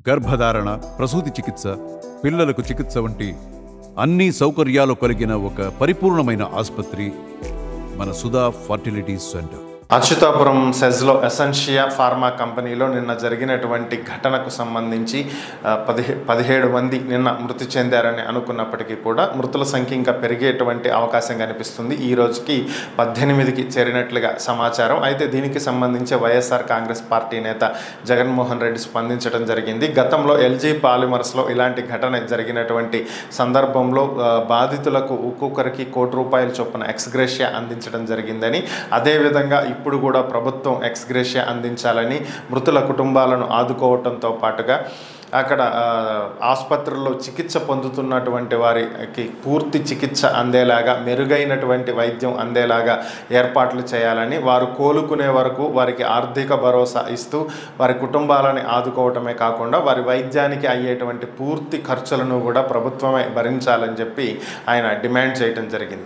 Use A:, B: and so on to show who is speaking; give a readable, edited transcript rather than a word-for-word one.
A: గర్భధారణ, ప్రసూతి చికిత్స, పిల్లలకు చికిత్స వంటి అన్ని సౌకర్యాలు కలిగిన ఒక పరిపూర్ణమైన ఆసుపత్రి మన సుధా ఫర్టిలిటీ సెంటర్.
B: అచ్యుతాపురం సెజ్లో ఎసెన్షియా ఫార్మా కంపెనీలో నిన్న జరిగినటువంటి ఘటనకు సంబంధించి 17 మంది నిన్న మృతి చెందారని అనుకున్నప్పటికీ కూడా మృతుల సంఖ్య ఇంకా పెరిగేటువంటి అవకాశం కనిపిస్తుంది. ఈ రోజుకి 18కి చేరినట్లుగా సమాచారం. అయితే దీనికి సంబంధించి వైఎస్ఆర్ కాంగ్రెస్ పార్టీ నేత జగన్మోహన్ రెడ్డి స్పందించడం జరిగింది. గతంలో ఎల్జీ పాలిమర్స్లో ఇలాంటి ఘటన జరిగినటువంటి సందర్భంలో బాధితులకు ఒక్కొక్కరికి ₹1 చొప్పున ఎక్స్గ్రేషియా అందించడం జరిగిందని, అదేవిధంగా ఇప్పుడు కూడా ప్రభుత్వం ఎక్స్గ్రేషియా అందించాలని, మృతుల కుటుంబాలను ఆదుకోవడంతో పాటుగా అక్కడ ఆసుపత్రుల్లో చికిత్స పొందుతున్నటువంటి వారికి పూర్తి చికిత్స అందేలాగా, మెరుగైనటువంటి వైద్యం అందేలాగా ఏర్పాట్లు చేయాలని, వారు కోలుకునే వరకు వారికి ఆర్థిక భరోసా ఇస్తూ వారి కుటుంబాలని ఆదుకోవటమే కాకుండా వారి వైద్యానికి అయ్యేటువంటి పూర్తి ఖర్చులను కూడా ప్రభుత్వమే భరించాలని చెప్పి ఆయన డిమాండ్ చేయడం జరిగింది.